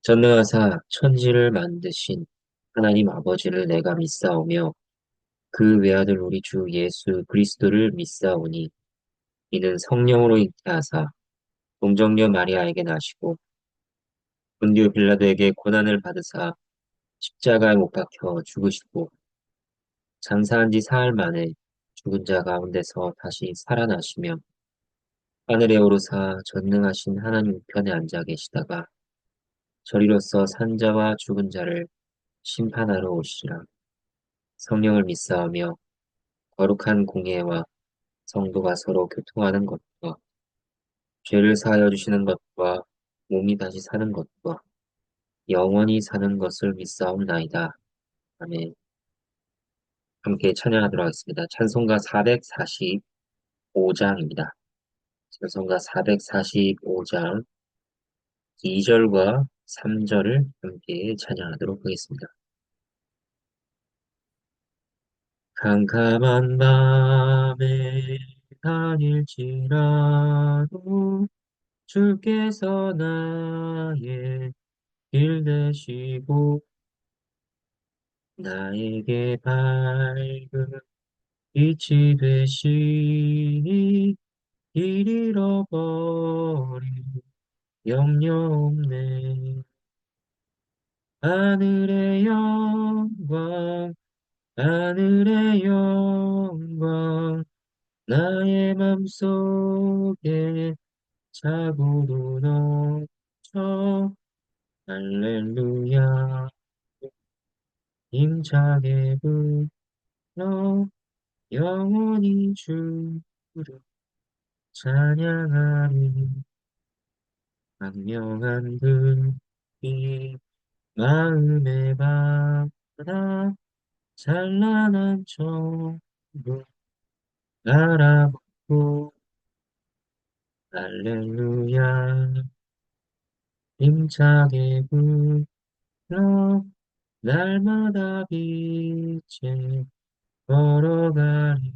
전능하사 천지를 만드신 하나님 아버지를 내가 믿사오며 그 외아들 우리 주 예수 그리스도를 믿사오니 이는 성령으로 잉태하사 동정녀 마리아에게 나시고 본디오 빌라도에게 고난을 받으사 십자가에 못 박혀 죽으시고 장사한 지 사흘 만에 죽은 자 가운데서 다시 살아나시며 하늘에 오르사 전능하신 하나님 우편에 앉아 계시다가 저리로서 산 자와 죽은 자를 심판하러 오시리라. 성령을 믿사오며 거룩한 공예와 성도가 서로 교통하는 것과 죄를 사하여 주시는 것과 몸이 다시 사는 것과 영원히 사는 것을 믿사옵나이다. 아멘. 함께 찬양하도록 하겠습니다. 찬송가 445장입니다. 찬송가 445장 2절과 3절을 함께 찬양하도록 하겠습니다. 캄캄한 밤에 다닐지라도 주께서 나의 길 되시고 나에게 밝은 빛이 되시니 길 잃어버린 염려 없네. 하늘의 영광 하늘의 영광 나의 맘속에 차고도 넘쳐 할렐루야 힘차게 불러 영원히 주를 찬양하리. 광명한 불빛 마음에 받아 찬란한 천국 알아보고 할렐루야 힘차게 불러 날마다 빛에 걸어가리.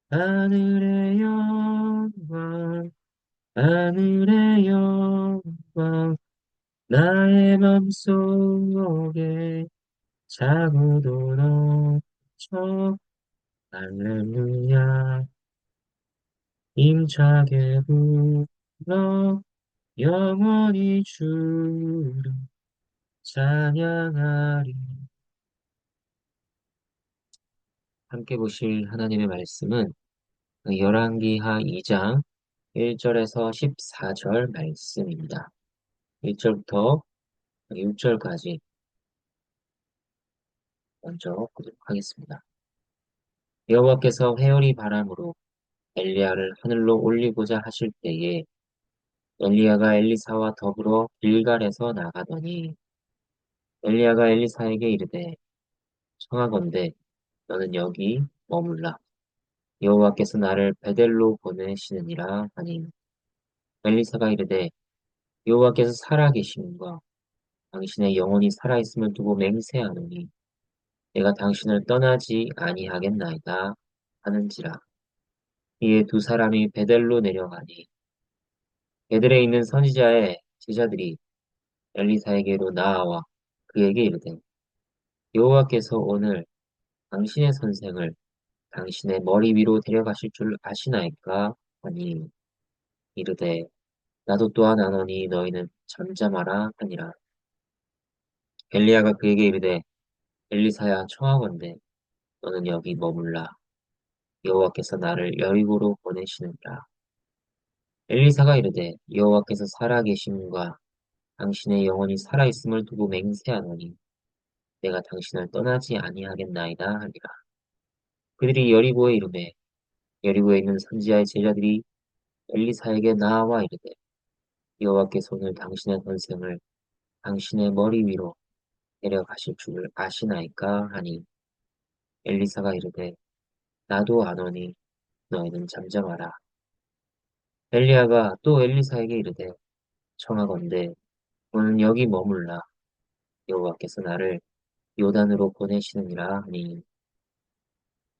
하늘의 영광 하늘의 영광 나의 맘속에 자고도 넘쳐 할렐루야 힘차게 불러 영원히 주를 찬양하리. 함께 보실 하나님의 말씀은 열왕기하 2장 1절에서 14절 말씀입니다. 1절부터 6절까지 먼저 보도록 하겠습니다. 여호와께서 회오리 바람으로 엘리야를 하늘로 올리고자 하실 때에 엘리야가 엘리사와 더불어 길갈에서 나가더니 엘리야가 엘리사에게 이르되 청하건대 너는 여기 머물라. 여호와께서 나를 베델로 보내시느니라 하니 엘리사가 이르되 여호와께서 살아계심과 당신의 영혼이 살아있음을 두고 맹세하노니 내가 당신을 떠나지 아니하겠나이다 하는지라. 이에 두 사람이 베델로 내려가니 베델에 있는 선지자의 제자들이 엘리사에게로 나아와 그에게 이르되 여호와께서 오늘 당신의 선생을 당신의 머리 위로 데려가실 줄 아시나이까 하니 이르되 나도 또한 아노니 너희는 잠잠하라 하니라. 엘리야가 그에게 이르되 엘리사야 청하건대 너는 여기 머물라. 여호와께서 나를 여리고로 보내시느니라. 엘리사가 이르되 여호와께서 살아계심과 당신의 영혼이 살아있음을 두고 맹세하노니 내가 당신을 떠나지 아니하겠나이다 하니라. 그들이 여리고에 이르매 여리고에 있는 선지자의 제자들이 엘리사에게 나아와 이르되 여호와께서 오늘 당신의 선생을 당신의 머리 위로 데려가실 줄 아시나이까 하니 엘리사가 이르되 나도 아노니 너희는 잠잠하라. 엘리야가 또 엘리사에게 이르되 청하건대 너는 여기 머물라. 여호와께서 나를 요단으로 보내시느니라 하니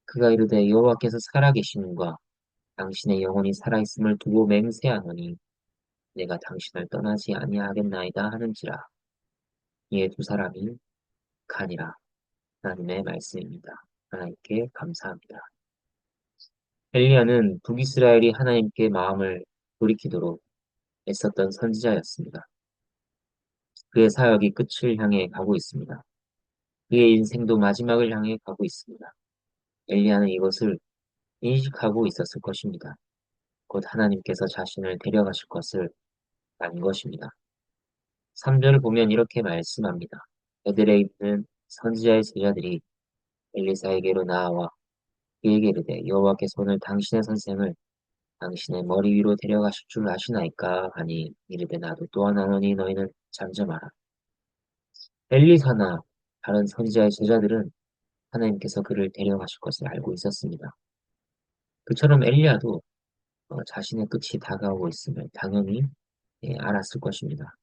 그가 이르되 여호와께서 살아계심과 당신의 영혼이 살아있음을 두고 맹세하노니 내가 당신을 떠나지 아니하겠나이다 하는지라. 이에 두 사람이 가니라. 하나님의 말씀입니다. 하나님께 감사합니다. 엘리야는 북이스라엘이 하나님께 마음을 돌이키도록 애썼던 선지자였습니다. 그의 사역이 끝을 향해 가고 있습니다. 그의 인생도 마지막을 향해 가고 있습니다. 엘리야는 이것을 인식하고 있었을 것입니다. 곧 하나님께서 자신을 데려가실 것을 안 것입니다. 3절을 보면 이렇게 말씀합니다. 베델에 있는 선지자의 제자들이 엘리사에게로 나와 그에게 이르되 여호와께서 오늘 당신의 선생을 당신의 머리 위로 데려가실 줄 아시나이까 하니 이르되 나도 또한 아노니 너희는 잠잠하라. 엘리사나 다른 선지자의 제자들은 하나님께서 그를 데려가실 것을 알고 있었습니다. 그처럼 엘리야도 자신의 끝이 다가오고 있음을 당연히 알았을 것입니다.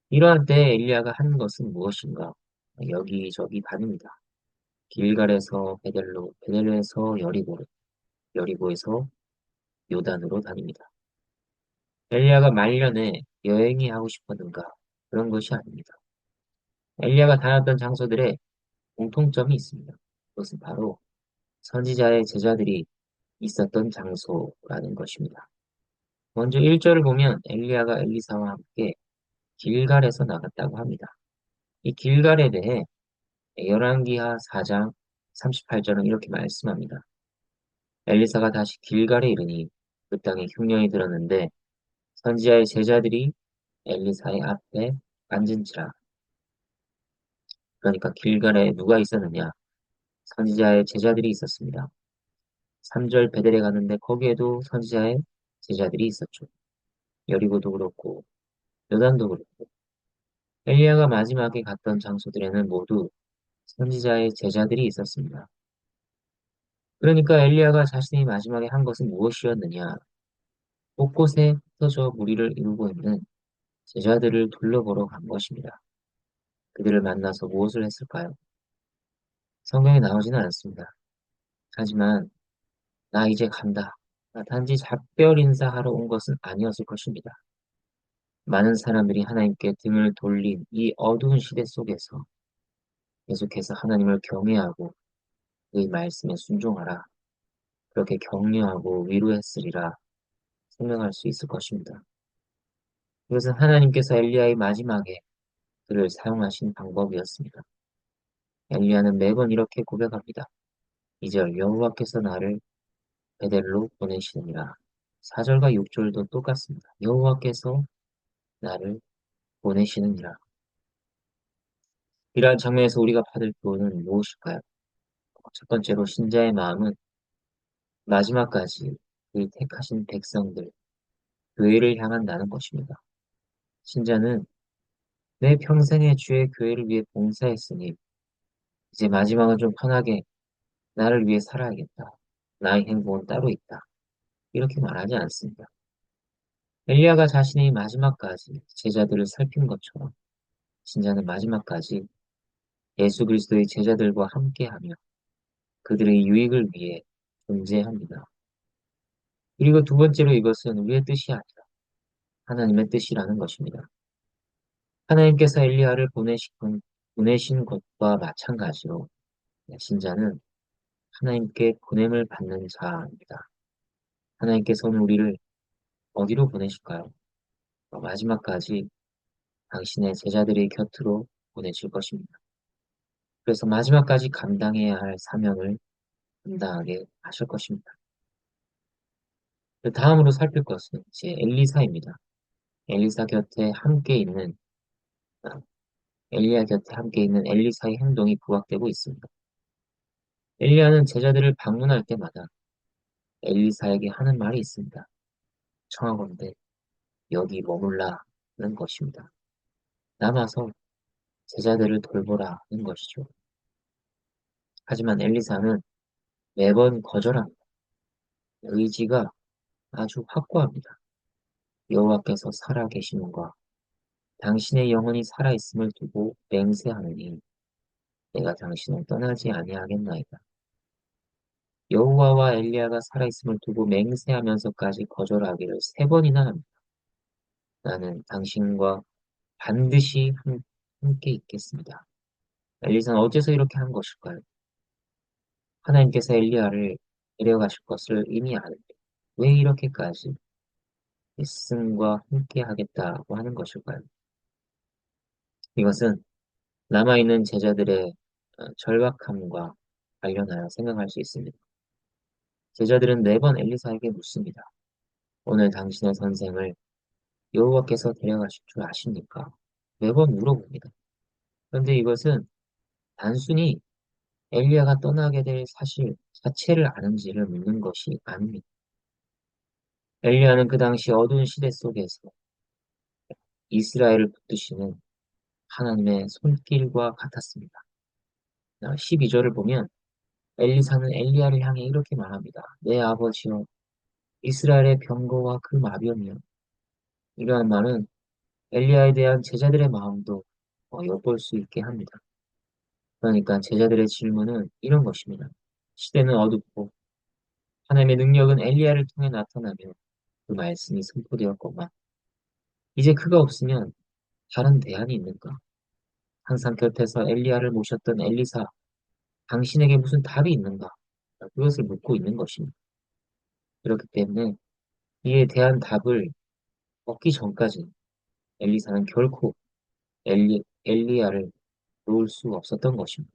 이러한 때에 엘리야가 한 것은 무엇인가? 여기저기 다닙니다. 길갈에서 베델로, 베델에서 여리고로, 여리고에서 요단으로 다닙니다. 엘리야가 말년에 여행이 하고 싶었는가? 그런 것이 아닙니다. 엘리야가 다녔던 장소들에 공통점이 있습니다. 그것은 바로 선지자의 제자들이 있었던 장소라는 것입니다. 먼저 1절을 보면 엘리야가 엘리사와 함께 길갈에서 나갔다고 합니다. 이 길갈에 대해 열왕기하 4장 38절은 이렇게 말씀합니다. 엘리사가 다시 길갈에 이르니 그 땅에 흉년이 들었는데 선지자의 제자들이 엘리사의 앞에 앉은지라. 그러니까 길갈에 누가 있었느냐? 선지자의 제자들이 있었습니다. 3절 베델에 가는데 거기에도 선지자의 제자들이 있었죠. 여리고도 그렇고 요단도 그렇고 엘리야가 마지막에 갔던 장소들에는 모두 선지자의 제자들이 있었습니다. 그러니까 엘리야가 자신이 마지막에 한 것은 무엇이었느냐? 곳곳에 흩어져 무리를 이루고 있는 제자들을 둘러보러 간 것입니다. 그들을 만나서 무엇을 했을까요? 성경에 나오지는 않습니다. 하지만 나 이제 간다. 나 단지 작별 인사하러 온 것은 아니었을 것입니다. 많은 사람들이 하나님께 등을 돌린 이 어두운 시대 속에서 계속해서 하나님을 경외하고 그의 말씀에 순종하라. 그렇게 격려하고 위로했으리라 생각할 수 있을 것입니다. 이것은 하나님께서 엘리야의 마지막에 그를 사용하신 방법이었습니다. 엘리야는 매번 이렇게 고백합니다. 2절 여호와께서 나를 베델로 보내시느니라. 4절과 6절도 똑같습니다. 여호와께서 나를 보내시느니라. 이러한 장면에서 우리가 받을 교훈은 무엇일까요? 첫 번째로 신자의 마음은 마지막까지 그 택하신 백성들, 교회를 향한다는 것입니다. 신자는 내 평생의 주의 교회를 위해 봉사했으니 이제 마지막은 좀 편하게 나를 위해 살아야겠다. 나의 행복은 따로 있다. 이렇게 말하지 않습니다. 엘리야가 자신이 마지막까지 제자들을 살핀 것처럼 신자는 마지막까지 예수 그리스도의 제자들과 함께하며 그들의 유익을 위해 존재합니다. 그리고 두 번째로 이것은 우리의 뜻이 아니라 하나님의 뜻이라는 것입니다. 하나님께서 엘리야를 보내신 것과 마찬가지로 신자는 하나님께 보냄을 받는 자입니다. 하나님께서는 우리를 어디로 보내실까요? 마지막까지 당신의 제자들의 곁으로 보내실 것입니다. 그래서 마지막까지 감당해야 할 사명을 감당하게 하실 것입니다. 다음으로 살필 것은 이제 엘리사입니다. 엘리사 곁에 함께 있는, 아, 엘리야 곁에 함께 있는 엘리사의 행동이 부각되고 있습니다. 엘리야는 제자들을 방문할 때마다 엘리사에게 하는 말이 있습니다. 청하건대 여기 머물라는 것입니다. 남아서 제자들을 돌보라는 것이죠. 하지만 엘리사는 매번 거절합니다. 의지가 아주 확고합니다. 여호와께서 살아계시는과 당신의 영혼이 살아있음을 두고 맹세하느니 내가 당신을 떠나지 아니하겠나이다. 여호와와 엘리야가 살아있음을 두고 맹세하면서까지 거절하기를 세 번이나 합니다. 나는 당신과 반드시 함께 있겠습니다. 엘리사는 어째서 이렇게 한 것일까요? 하나님께서 엘리야를 데려가실 것을 이미 아는데 왜 이렇게까지 말씀과 함께 하겠다고 하는 것일까요? 이것은 남아있는 제자들의 절박함과 관련하여 생각할 수 있습니다. 제자들은 네 번 엘리사에게 묻습니다. 오늘 당신의 선생을 여호와께서 데려가실 줄 아십니까? 매번 물어봅니다. 그런데 이것은 단순히 엘리야가 떠나게 될 사실 자체를 아는지를 묻는 것이 아닙니다. 엘리야는 그 당시 어두운 시대 속에서 이스라엘을 붙드시는 하나님의 손길과 같았습니다. 12절을 보면 엘리사는 엘리야를 향해 이렇게 말합니다. 내 아버지여 이스라엘의 병거와 그 마병이여. 이러한 말은 엘리야에 대한 제자들의 마음도 엿볼 수 있게 합니다. 그러니까 제자들의 질문은 이런 것입니다. 시대는 어둡고 하나님의 능력은 엘리야를 통해 나타나며 그 말씀이 선포되었건만 이제 그가 없으면 다른 대안이 있는가? 항상 곁에서 엘리야를 모셨던 엘리사, 당신에게 무슨 답이 있는가? 그것을 묻고 있는 것입니다. 그렇기 때문에 이에 대한 답을 얻기 전까지 엘리사는 결코 엘리야를 놓을 수 없었던 것입니다.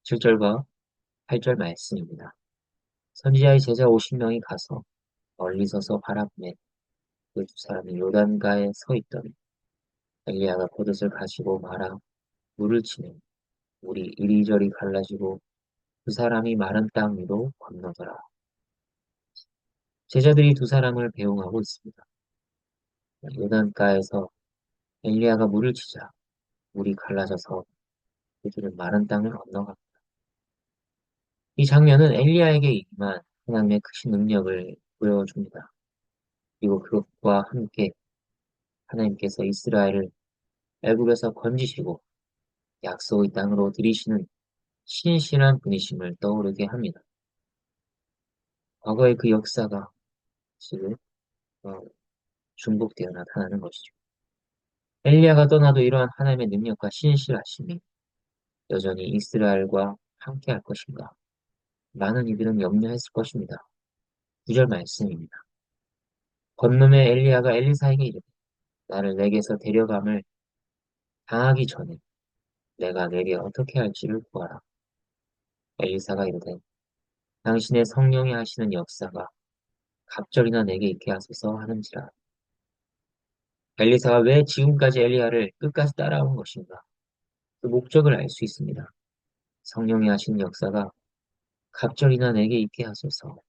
7절과 8절 말씀입니다. 선지자의 제자 50명이 가서 멀리 서서 바라보매 그 두 사람이 요단가에 서 있더니 엘리야가 겉옷을 가지고 말아 물을 치매 물이 이리저리 갈라지고 두 사람이 마른 땅 위로 건너더라. 제자들이 두 사람을 배웅하고 있습니다. 요단가에서 엘리야가 물을 치자 물이 갈라져서 그들은 마른 땅을 건너갑니다. 이 장면은 엘리야에게 임한 하나님의 크신 능력을 보여줍니다. 그리고 그것과 함께 하나님께서 이스라엘을 애굽에서 건지시고 약속의 땅으로 들이시는 신실한 분이심을 떠오르게 합니다. 과거의 그 역사가 지금 어, 중복되어 나타나는 것이죠. 엘리야가 떠나도 이러한 하나님의 능력과 신실하심이 여전히 이스라엘과 함께 할 것인가? 많은 이들은 염려했을 것입니다. 9절 말씀입니다. 건너에 엘리야가 엘리사에게 이르되 나를 내게서 데려감을 당하기 전에 내가 내게 어떻게 할지를 구하라. 엘리사가 이르되 당신의 성령이 하시는 역사가 갑절이나 내게 있게 하소서 하는지라. 엘리사가 왜 지금까지 엘리야를 끝까지 따라온 것인가? 그 목적을 알 수 있습니다. 성령이 하신 역사가 갑절이나 내게 있게 하소서.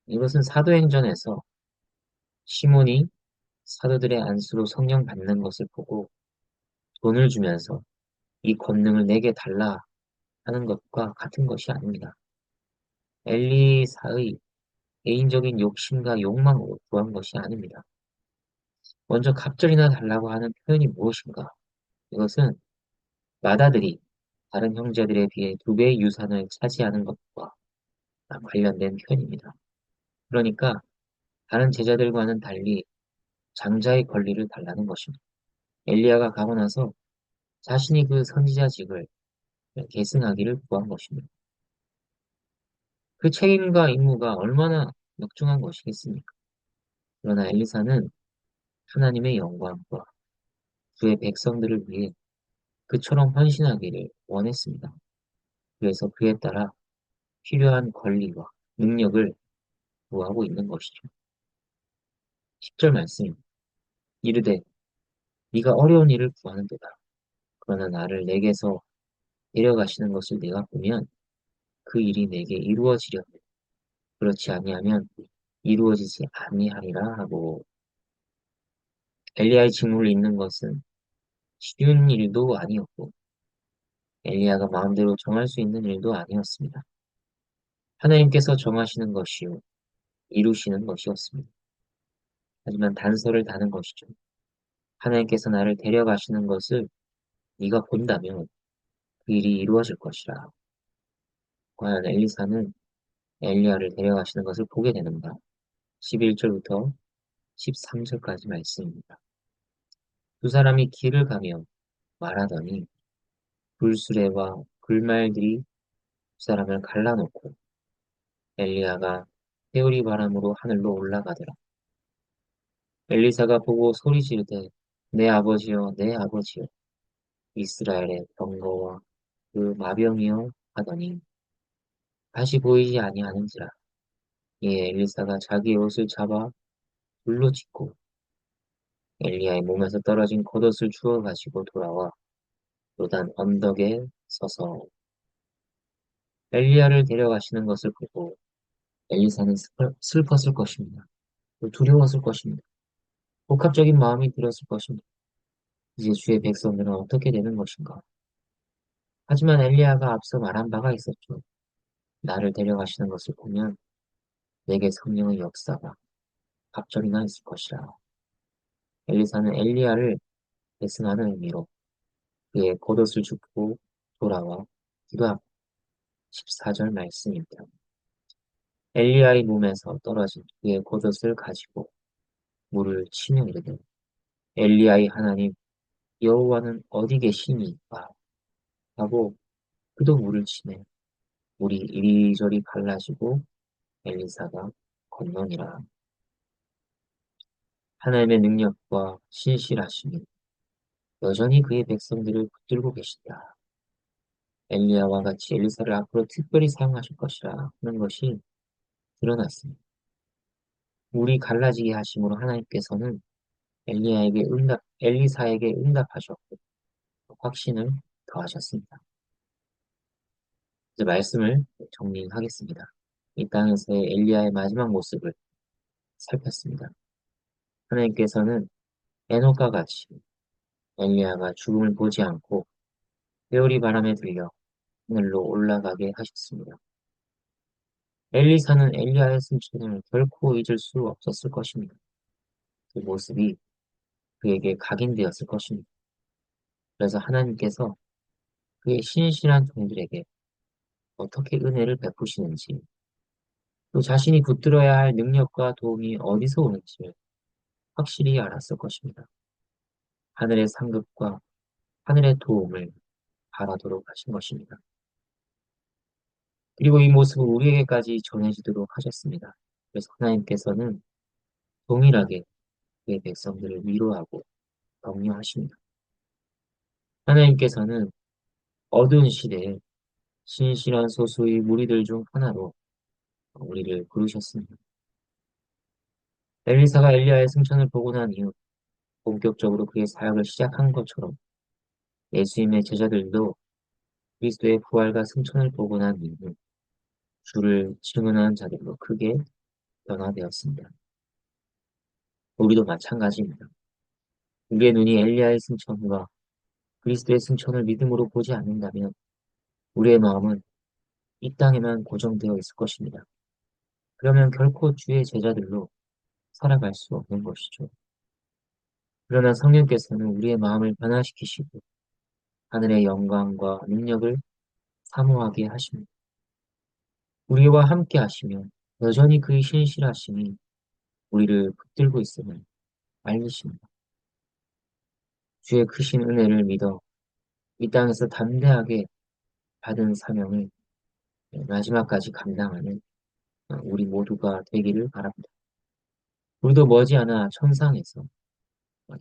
이것은 사도행전에서 시몬이 사도들의 안수로 성령 받는 것을 보고 돈을 주면서 이 권능을 내게 달라 하는 것과 같은 것이 아닙니다. 엘리사의 개인적인 욕심과 욕망으로 구한 것이 아닙니다. 먼저 갑절이나 달라고 하는 표현이 무엇인가? 이것은 마다들이 다른 형제들에 비해 두 배의 유산을 차지하는 것과 관련된 표현입니다. 그러니까 다른 제자들과는 달리 장자의 권리를 달라는 것입니다. 엘리야가 가고 나서 자신이 그 선지자직을 계승하기를 구한 것입니다. 그 책임과 임무가 얼마나 역중한 것이겠습니까? 그러나 엘리사는 하나님의 영광과 그의 백성들을 위해 그처럼 헌신하기를 원했습니다. 그래서 그에 따라 필요한 권리와 능력을 구하고 있는 것이죠. 10절 말씀. 이르되 네가 어려운 일을 구하는도다. 그러나 나를 내게서 데려가시는 것을 내가 보면 그 일이 내게 이루어지려면 그렇지 아니하면 이루어지지 아니하리라 하고 엘리야의 직무를 잇는 것은 쉬운 일도 아니었고 엘리야가 마음대로 정할 수 있는 일도 아니었습니다. 하나님께서 정하시는 것이요 이루시는 것이었습니다. 하지만 단서를 다는 것이죠. 하나님께서 나를 데려가시는 것을 네가 본다면 그 일이 이루어질 것이라. 과연 엘리사는 엘리야를 데려가시는 것을 보게 되는가? 11절부터 13절까지 말씀입니다. 두 사람이 길을 가며 말하더니 불수레와 불말들이 두 사람을 갈라놓고 엘리야가 회오리 바람으로 하늘로 올라가더라. 엘리사가 보고 소리 지르되 내 아버지여 내 아버지여 이스라엘의 병거와 그 마병이여 하더니 다시 보이지 아니하는지라. 이에 엘리사가 자기의 옷을 잡아 불로 짓고 엘리야의 몸에서 떨어진 겉옷을 주워 가지고 돌아와 요단 언덕에 서서 엘리야를 데려가시는 것을 보고 엘리사는 슬펐을 것입니다. 또 두려웠을 것입니다. 복합적인 마음이 들었을 것입니다. 이제 주의 백성들은 어떻게 되는 것인가? 하지만 엘리야가 앞서 말한 바가 있었죠. 나를 데려가시는 것을 보면 내게 성령의 역사가 갑절이나 있을 것이라. 엘리사는 엘리야를 계승하는 의미로 그의 겉옷을 줍고 돌아와 기도합니다. 14절 말씀입니다. 엘리야의 몸에서 떨어진 그의 겉옷을 가지고 물을 치며 이르되 엘리야의 하나님 여호와는 어디 계시니까 하고 그도 물을 치매 물이 이리저리 갈라지고 엘리사가 건너니라. 하나님의 능력과 신실하심이 여전히 그의 백성들을 붙들고 계신다. 엘리야와 같이 엘리사를 앞으로 특별히 사용하실 것이라 하는 것이 드러났습니다. 물이 갈라지게 하심으로 하나님께서는 엘리사에게 응답하셨고 확신을 더하셨습니다. 이제 말씀을 정리하겠습니다. 이 땅에서의 엘리야의 마지막 모습을 살폈습니다. 하나님께서는 에녹과 같이 엘리야가 죽음을 보지 않고 회오리 바람에 들려 하늘로 올라가게 하셨습니다. 엘리사는 엘리야의 승천을 결코 잊을 수 없었을 것입니다. 그 모습이 그에게 각인되었을 것입니다. 그래서 하나님께서 그의 신실한 종들에게 어떻게 은혜를 베푸시는지, 또 자신이 붙들어야 할 능력과 도움이 어디서 오는지를 확실히 알았을 것입니다. 하늘의 상급과 하늘의 도움을 바라도록 하신 것입니다. 그리고 이 모습을 우리에게까지 전해지도록 하셨습니다. 그래서 하나님께서는 동일하게 그의 백성들을 위로하고 격려하십니다. 하나님께서는 어두운 시대에 신실한 소수의 무리들 중 하나로 우리를 부르셨습니다. 엘리사가 엘리야의 승천을 보고 난 이후 본격적으로 그의 사역을 시작한 것처럼 예수님의 제자들도 그리스도의 부활과 승천을 보고 난 이후 주를 증언한 자들로 크게 변화되었습니다. 우리도 마찬가지입니다. 우리의 눈이 엘리야의 승천과 그리스도의 승천을 믿음으로 보지 않는다면 우리의 마음은 이 땅에만 고정되어 있을 것입니다. 그러면 결코 주의 제자들로 살아갈 수 없는 것이죠. 그러나 성령께서는 우리의 마음을 변화시키시고 하늘의 영광과 능력을 사모하게 하십니다. 우리와 함께 하시며 여전히 그의 신실하심이 우리를 붙들고 있음을 알리십니다. 주의 크신 은혜를 믿어 이 땅에서 담대하게 받은 사명을 마지막까지 감당하는 우리 모두가 되기를 바랍니다. 우리도 머지않아 천상에서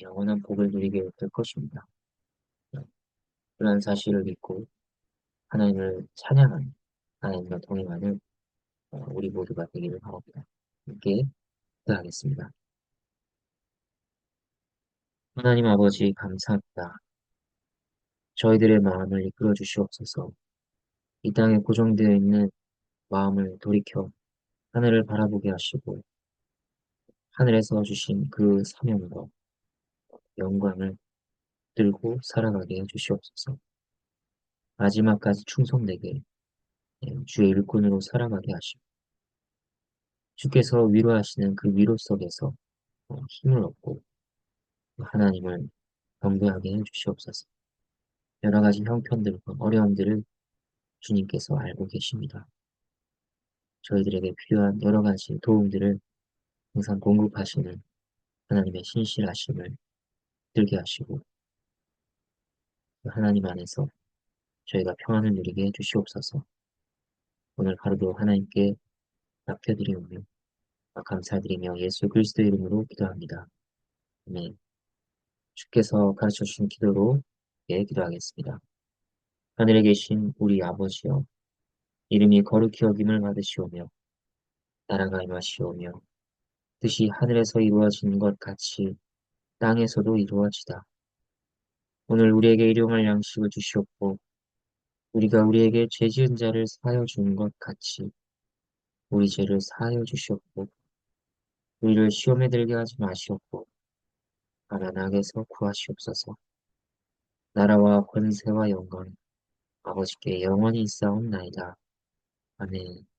영원한 복을 누리게 될 것입니다. 그런 사실을 믿고 하나님을 찬양하는 하나님과 동행하는 우리 모두가 되기를 바랍니다. 함께 기도하겠습니다. 하나님 아버지 감사합니다. 저희들의 마음을 이끌어 주시옵소서. 이 땅에 고정되어 있는 마음을 돌이켜 하늘을 바라보게 하시고 하늘에서 주신 그 사명과 영광을 들고 살아가게 해 주시옵소서. 마지막까지 충성되게 주의 일꾼으로 살아가게 하시고 주께서 위로하시는 그 위로 속에서 힘을 얻고 하나님을 경배하게 해 주시옵소서. 여러 가지 형편들과 어려움들을 주님께서 알고 계십니다. 저희들에게 필요한 여러 가지 도움들을 항상 공급하시는 하나님의 신실하심을 들게 하시고 그 하나님 안에서 저희가 평안을 누리게 해주시옵소서. 오늘 하루도 하나님께 맡겨드리오며 감사드리며 예수 그리스도의 이름으로 기도합니다. 아멘. 주께서 가르쳐 주신 기도로 기도하겠습니다. 하늘에 계신 우리 아버지여, 이름이 거룩히 여김을 받으시오며 나라가 임하시오며 뜻이 하늘에서 이루어지는 것 같이 땅에서도 이루어지다. 오늘 우리에게 일용할 양식을 주시옵고 우리가 우리에게 죄 지은 자를 사하여 주는 것 같이 우리 죄를 사하여 주시옵고 우리를 시험에 들게 하지 마시옵고 다만 악에서 구하시옵소서. 나라와 권세와 영광 아버지께 영원히 있사옵나이다. 아멘.